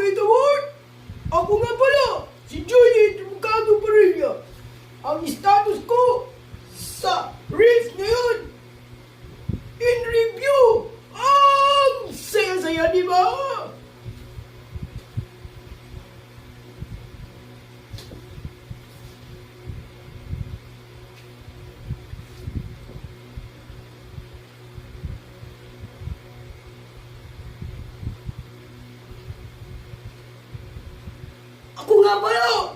Wait a word! Ako nga pala, si Juliet Mercado Parilla. Ang status ko sa Reels ngayon, in review! Ang saya-saya, di ba? Ako nga pala,